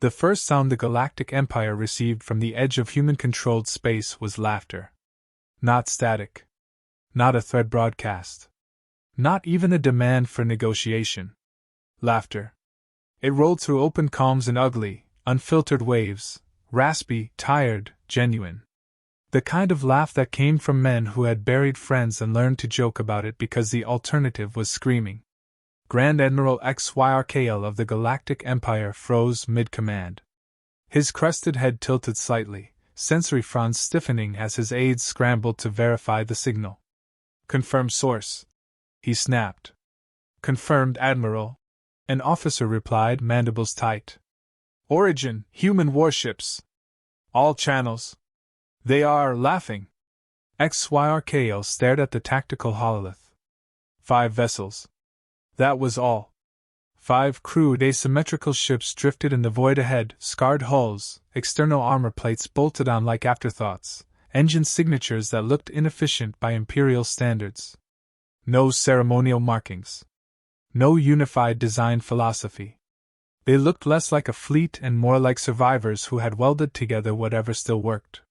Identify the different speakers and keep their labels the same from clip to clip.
Speaker 1: The first sound the Galactic Empire received from the edge of human-controlled space was laughter. Not static. Not a threat broadcast. Not even a demand for negotiation. Laughter. It rolled through open calms and ugly, unfiltered waves, raspy, tired, genuine. The kind of laugh that came from men who had buried friends and learned to joke about it because the alternative was screaming. Grand Admiral XYRKL of the Galactic Empire froze mid-command. His crested head tilted slightly, sensory fronts stiffening as his aides scrambled to verify the signal. "Confirm source," he snapped. "Confirmed, Admiral," an officer replied, mandibles tight. "Origin, human warships. All channels. They are laughing." XYRKL stared at the tactical hololith. 5 vessels. That was all. 5 crude asymmetrical ships drifted in the void ahead, scarred hulls, external armor plates bolted on like afterthoughts, engine signatures that looked inefficient by Imperial standards. No ceremonial markings. No unified design philosophy. They looked less like a fleet and more like survivors who had welded together whatever still worked.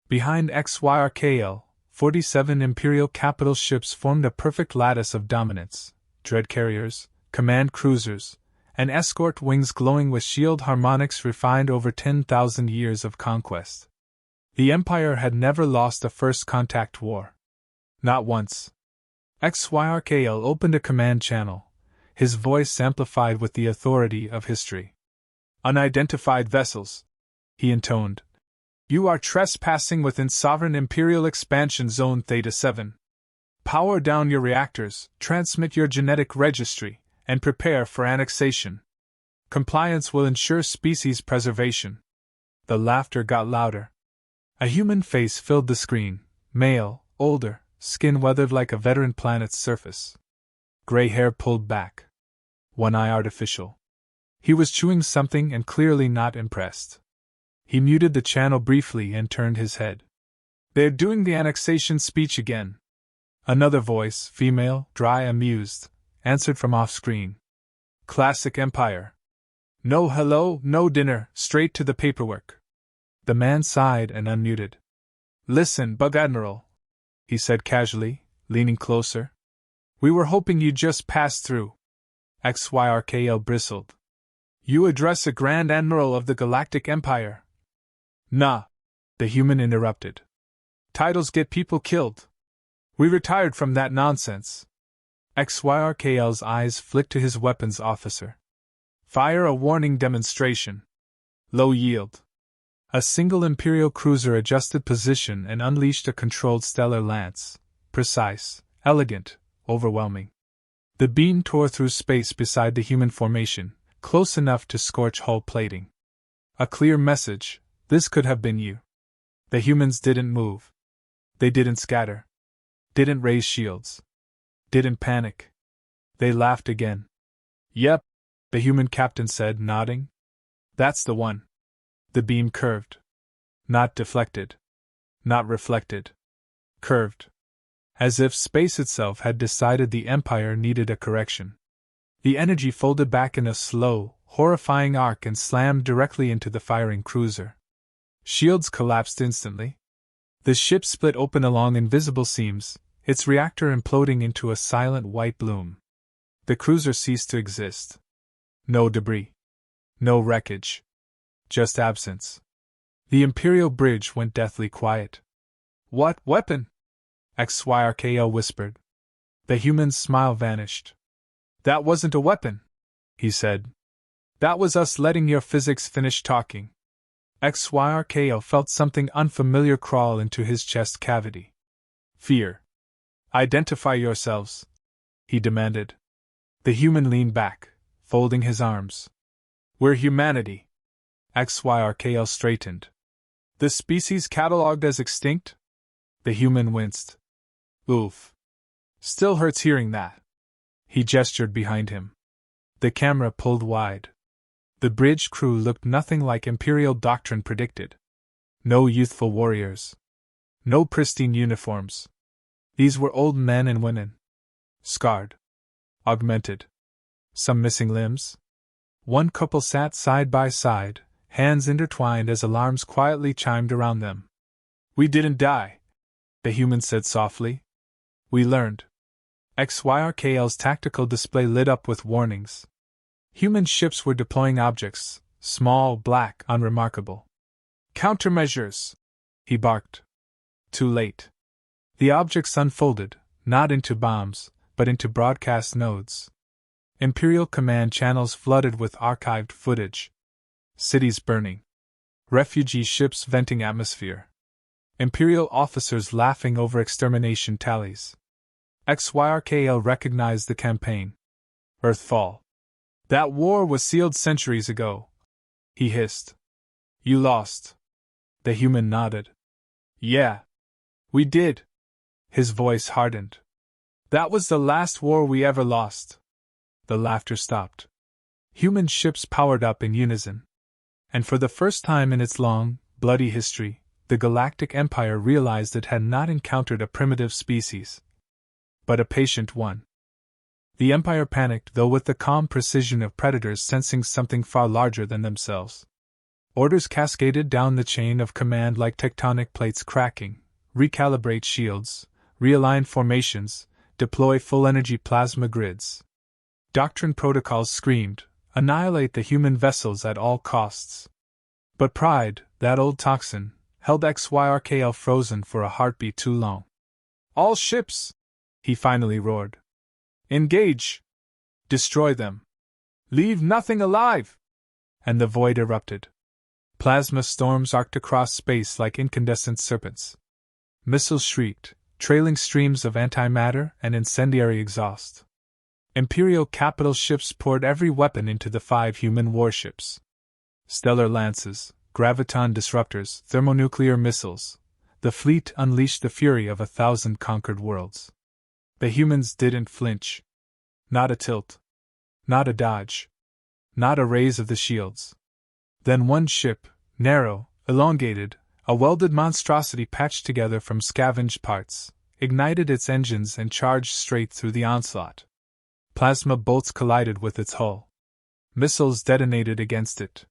Speaker 1: Behind XYRKL, 47 Imperial capital ships formed a perfect lattice of dominance: dread carriers, command cruisers, and escort wings glowing with shield harmonics refined over 10,000 years of conquest. The Empire had never lost a first contact war. Not once. XYRKL opened a command channel, his voice amplified with the authority of history. "Unidentified vessels," he intoned. "You are trespassing within Sovereign Imperial Expansion Zone Theta 7. Power down your reactors, transmit your genetic registry, and prepare for annexation. Compliance will ensure species preservation." The laughter got louder. A human face filled the screen, male, older, skin weathered like a veteran planet's surface. Gray hair pulled back. One eye artificial. He was chewing something and clearly not impressed. He muted the channel briefly and turned his head. "They're doing the annexation speech again." Another voice, female, dry, amused, answered from off-screen. "Classic Empire. No hello, no dinner, straight to the paperwork." The man sighed and unmuted. "Listen, Bug Admiral," he said casually, leaning closer. "We were hoping you'd just pass through." XYRKL bristled. "You address a Grand Admiral of the Galactic Empire." "Nah," the human interrupted. "Titles get people killed. We retired from that nonsense." XYRKL's eyes flicked to his weapons officer. "Fire a warning demonstration. Low yield." A single Imperial cruiser adjusted position and unleashed a controlled stellar lance, precise, elegant, overwhelming. The beam tore through space beside the human formation, close enough to scorch hull plating. A clear message: this could have been you. The humans didn't move. They didn't scatter. Didn't raise shields. Didn't panic. They laughed again. "Yep," the human captain said, nodding. "That's the one." The beam curved. Not deflected. Not reflected. Curved. As if space itself had decided the Empire needed a correction. The energy folded back in a slow, horrifying arc and slammed directly into the firing cruiser. Shields collapsed instantly. The ship split open along invisible seams, its reactor imploding into a silent white bloom. The cruiser ceased to exist. No debris. No wreckage. Just absence. The Imperial bridge went deathly quiet. "What weapon?" XYRKL whispered. The human's smile vanished. "That wasn't a weapon," he said. "That was us letting your physics finish talking." XYRKL felt something unfamiliar crawl into his chest cavity. "Fear. Identify yourselves," he demanded. The human leaned back, folding his arms. "We're humanity." XYRKL straightened. "The species catalogued as extinct?" The human winced. "Oof. Still hurts hearing that." He gestured behind him. The camera pulled wide. The bridge crew looked nothing like Imperial doctrine predicted. No youthful warriors. No pristine uniforms. These were old men and women. Scarred. Augmented. Some missing limbs. One couple sat side by side, hands intertwined as alarms quietly chimed around them. "We didn't die," the human said softly. "We learned." XYRKL's tactical display lit up with warnings. Human ships were deploying objects, small, black, unremarkable. "Countermeasures!" he barked. Too late. The objects unfolded, not into bombs, but into broadcast nodes. Imperial command channels flooded with archived footage. Cities burning. Refugee ships venting atmosphere. Imperial officers laughing over extermination tallies. XYRKL recognized the campaign. Earthfall. "That war was sealed centuries ago," he hissed. "You lost." The human nodded. "Yeah. We did." His voice hardened. "That was the last war we ever lost." The laughter stopped. Human ships powered up in unison. And for the first time in its long, bloody history, the Galactic Empire realized it had not encountered a primitive species, but a patient one. The Empire panicked, though with the calm precision of predators sensing something far larger than themselves. Orders cascaded down the chain of command like tectonic plates cracking: recalibrate shields, realign formations, deploy full-energy plasma grids. Doctrine protocols screamed, annihilate the human vessels at all costs. But pride, that old toxin, held XYRKL frozen for a heartbeat too long. "All ships!" he finally roared. "Engage! Destroy them! Leave nothing alive!" And the void erupted. Plasma storms arced across space like incandescent serpents. Missiles shrieked, trailing streams of antimatter and incendiary exhaust. Imperial capital ships poured every weapon into the 5 human warships. Stellar lances, graviton disruptors, thermonuclear missiles. The fleet unleashed the fury of 1,000 conquered worlds. The humans didn't flinch. Not a tilt. Not a dodge. Not a raise of the shields. Then one ship, narrow, elongated, a welded monstrosity patched together from scavenged parts, ignited its engines and charged straight through the onslaught. Plasma bolts collided with its hull. Missiles detonated against it.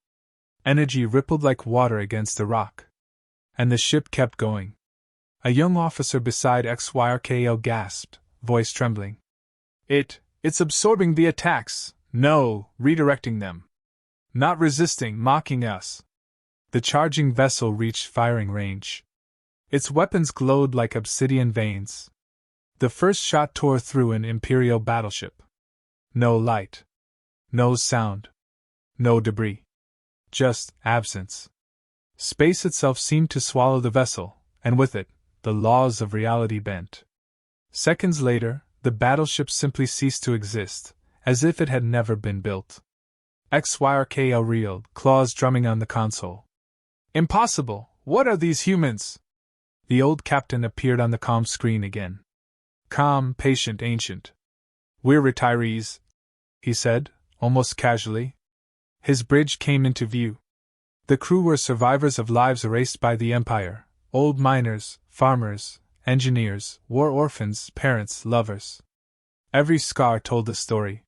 Speaker 1: Energy rippled like water against a rock. And the ship kept going. A young officer beside XYRKL gasped, voice trembling. It's absorbing the attacks. No, redirecting them. Not resisting, mocking us." The charging vessel reached firing range. Its weapons glowed like obsidian veins. The first shot tore through an Imperial battleship. No light. No sound. No debris. Just absence. Space itself seemed to swallow the vessel, and with it, the laws of reality bent. Seconds later, the battleship simply ceased to exist, as if it had never been built. XYRKL reeled, claws drumming on the console. "Impossible! What are these humans?" The old captain appeared on the comm screen again. Calm, patient, ancient. "We're retirees," he said, almost casually. His bridge came into view. The crew were survivors of lives erased by the Empire, old miners, farmers, engineers, war orphans, parents, lovers. Every scar told a story.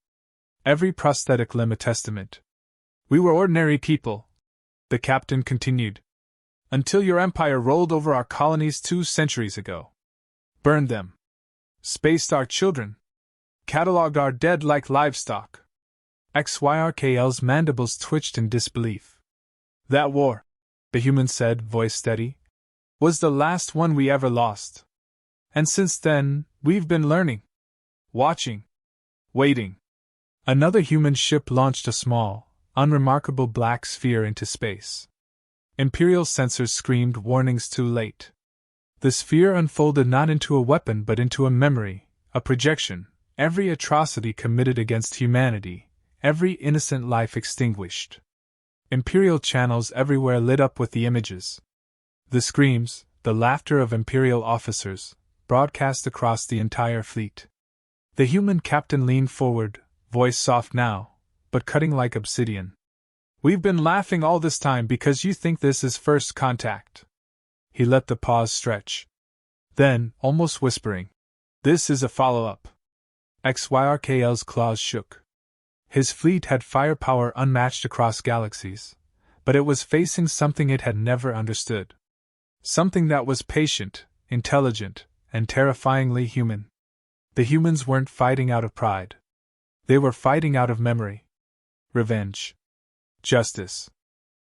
Speaker 1: Every prosthetic limb a testament. "We were ordinary people," the captain continued, "until your empire rolled over our colonies 2 centuries ago. Burned them. Spaced our children. Catalogued our dead like livestock." XYRKL's mandibles twitched in disbelief. "That war," the human said, voice steady, "was the last one we ever lost. And since then, we've been learning. Watching. Waiting." Another human ship launched a small, unremarkable black sphere into space. Imperial sensors screamed warnings too late. The sphere unfolded not into a weapon but into a memory, a projection, every atrocity committed against humanity, every innocent life extinguished. Imperial channels everywhere lit up with the images. The screams, the laughter of Imperial officers, broadcast across the entire fleet. The human captain leaned forward, voice soft now, but cutting like obsidian. "We've been laughing all this time because you think this is first contact." He let the pause stretch. Then, almost whispering, "This is a follow-up." XYRKL's claws shook. His fleet had firepower unmatched across galaxies, but it was facing something it had never understood. Something that was patient, intelligent, and terrifyingly human. The humans weren't fighting out of pride. They were fighting out of memory. Revenge. Justice.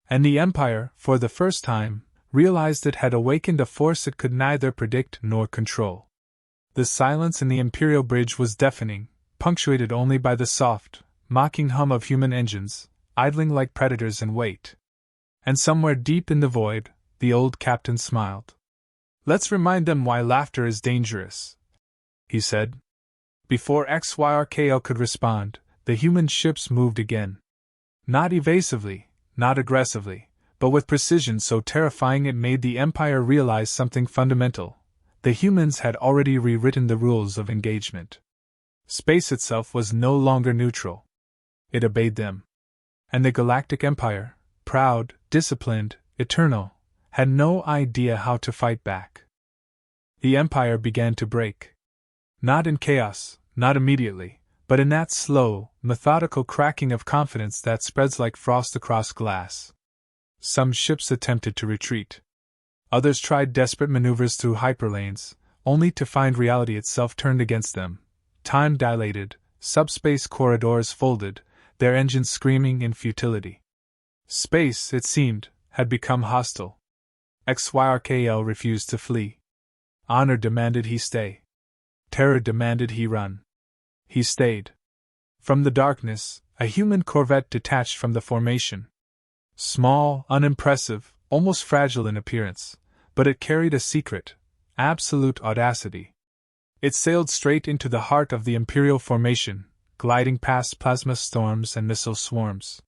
Speaker 1: And the Empire, for the first time, realized it had awakened a force it could neither predict nor control. The silence in the Imperial Bridge was deafening, punctuated only by the soft, mocking hum of human engines, idling like predators in wait. And somewhere deep in the void, the old captain smiled. "Let's remind them why laughter is dangerous," he said. Before XYRKL could respond, the human ships moved again. Not evasively, not aggressively, but with precision so terrifying it made the Empire realize something fundamental. The humans had already rewritten the rules of engagement. Space itself was no longer neutral. It obeyed them. And the Galactic Empire, proud, disciplined, eternal, had no idea how to fight back. The Empire began to break. Not in chaos, not immediately, but in that slow, methodical cracking of confidence that spreads like frost across glass. Some ships attempted to retreat. Others tried desperate maneuvers through hyperlanes, only to find reality itself turned against them. Time dilated, subspace corridors folded, their engines screaming in futility. Space, it seemed, had become hostile. XYRKL refused to flee. Honor demanded he stay. Terror demanded he run. He stayed. From the darkness, a human corvette detached from the formation. Small, unimpressive, almost fragile in appearance, but it carried a secret, absolute audacity. It sailed straight into the heart of the Imperial formation, gliding past plasma storms and missile swarms.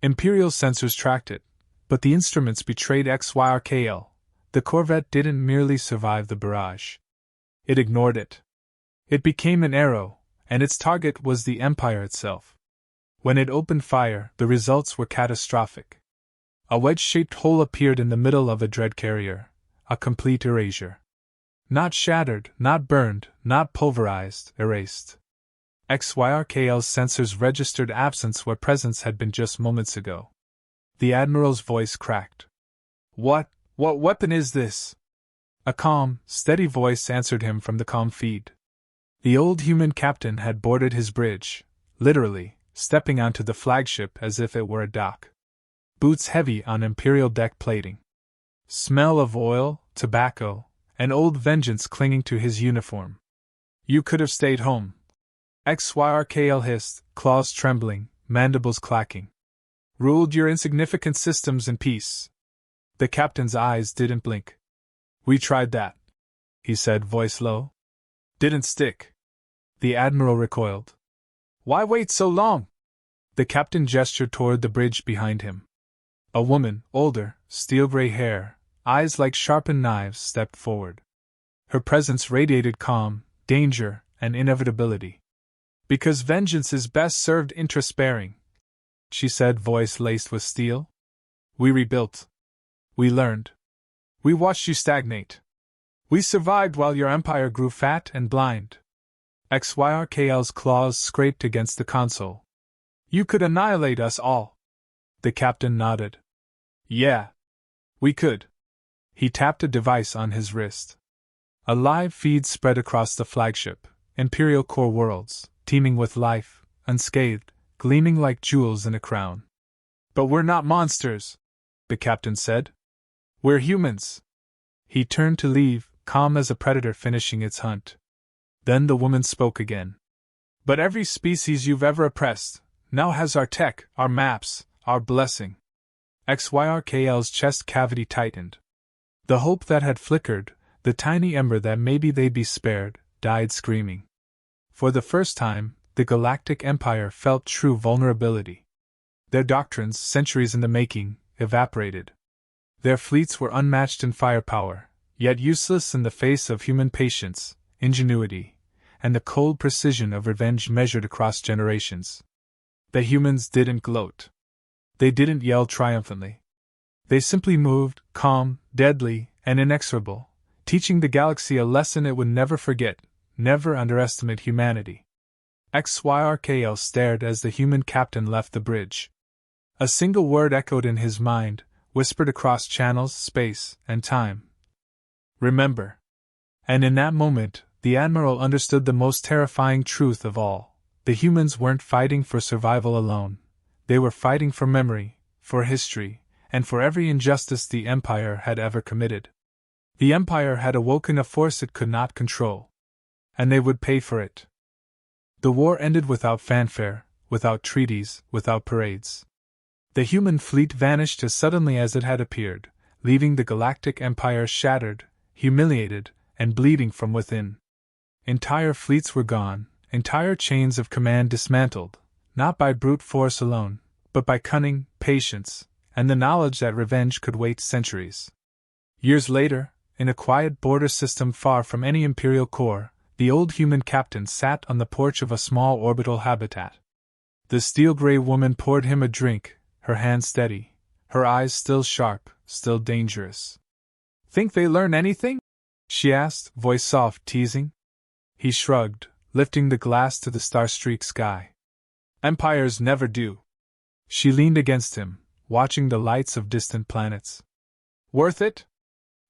Speaker 1: Imperial sensors tracked it, but the instruments betrayed XYRKL. The corvette didn't merely survive the barrage. It ignored it. It became an arrow, and its target was the Empire itself. When it opened fire, the results were catastrophic. A wedge-shaped hole appeared in the middle of a dread carrier, a complete erasure. Not shattered, not burned, not pulverized, erased. XYRKL's sensors registered absence where presence had been just moments ago. The Admiral's voice cracked. What weapon is this?" A calm, steady voice answered him from the comm feed. The old human captain had boarded his bridge, literally, stepping onto the flagship as if it were a dock. Boots heavy on Imperial deck plating. Smell of oil, tobacco, and old vengeance clinging to his uniform. "You could have stayed home," XYRKL hissed, claws trembling, mandibles clacking. "Ruled your insignificant systems in peace." The captain's eyes didn't blink. "We tried that," he said, voice low. "Didn't stick." The Admiral recoiled. "Why wait so long?" The captain gestured toward the bridge behind him. A woman, older, steel-gray hair, eyes like sharpened knives, stepped forward. Her presence radiated calm, danger, and inevitability. "Because vengeance is best served intra-sparing," she said, voice laced with steel. "We rebuilt. We learned. We watched you stagnate. We survived while your empire grew fat and blind." XYRKL's claws scraped against the console. "You could annihilate us all." The captain nodded. "Yeah. We could." He tapped a device on his wrist. A live feed spread across the flagship, Imperial core worlds, teeming with life, unscathed, gleaming like jewels in a crown. "But we're not monsters," the captain said. "We're humans." He turned to leave, calm as a predator finishing its hunt. Then the woman spoke again. "But every species you've ever oppressed now has our tech, our maps, our blessing." XYRKL's chest cavity tightened. The hope that had flickered, the tiny ember that maybe they'd be spared, died screaming. For the first time, the Galactic Empire felt true vulnerability. Their doctrines, centuries in the making, evaporated. Their fleets were unmatched in firepower, yet useless in the face of human patience, ingenuity, and the cold precision of revenge measured across generations. The humans didn't gloat. They didn't yell triumphantly. They simply moved, calm, deadly, and inexorable, teaching the galaxy a lesson it would never forget: never underestimate humanity. XYRKL stared as the human captain left the bridge. A single word echoed in his mind, whispered across channels, space, and time. Remember. And in that moment, the Admiral understood the most terrifying truth of all. The humans weren't fighting for survival alone. They were fighting for memory, for history, and for every injustice the Empire had ever committed. The Empire had awoken a force it could not control. And they would pay for it. The war ended without fanfare, without treaties, without parades. The human fleet vanished as suddenly as it had appeared, leaving the Galactic Empire shattered, humiliated, and bleeding from within. Entire fleets were gone, entire chains of command dismantled, not by brute force alone, but by cunning, patience, and the knowledge that revenge could wait centuries. Years later, in a quiet border system far from any Imperial core, the old human captain sat on the porch of a small orbital habitat. The steel-gray woman poured him a drink, her hand steady, her eyes still sharp, still dangerous. "Think they learn anything?" she asked, voice soft, teasing. He shrugged, lifting the glass to the star-streaked sky. "Empires never do." She leaned against him, watching the lights of distant planets. "Worth it?"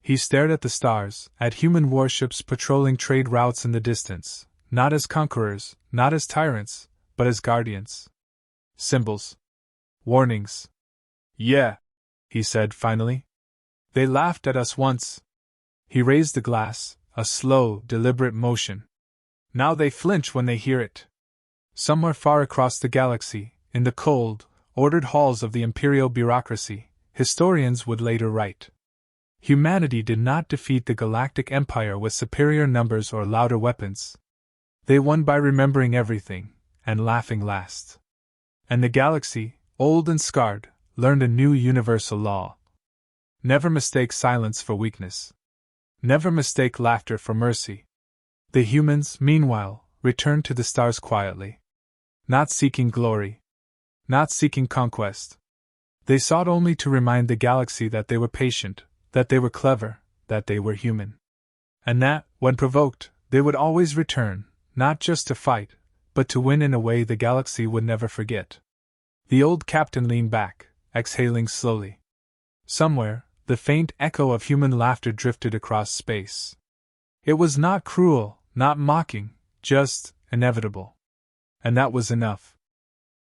Speaker 1: He stared at the stars, at human warships patrolling trade routes in the distance, not as conquerors, not as tyrants, but as guardians. Symbols. Warnings. "Yeah," he said finally. "They laughed at us once." He raised the glass, a slow, deliberate motion. "Now they flinch when they hear it." Somewhere far across the galaxy, in the cold, ordered halls of the imperial bureaucracy, historians would later write. Humanity did not defeat the Galactic Empire with superior numbers or louder weapons. They won by remembering everything, and laughing last. And the galaxy, old and scarred, learned a new universal law. Never mistake silence for weakness. Never mistake laughter for mercy. The humans, meanwhile, returned to the stars quietly. Not seeking glory. Not seeking conquest. They sought only to remind the galaxy that they were patient, that they were clever, that they were human. And that, when provoked, they would always return, not just to fight, but to win in a way the galaxy would never forget. The old captain leaned back, exhaling slowly. Somewhere, the faint echo of human laughter drifted across space. It was not cruel, not mocking, just inevitable. And that was enough.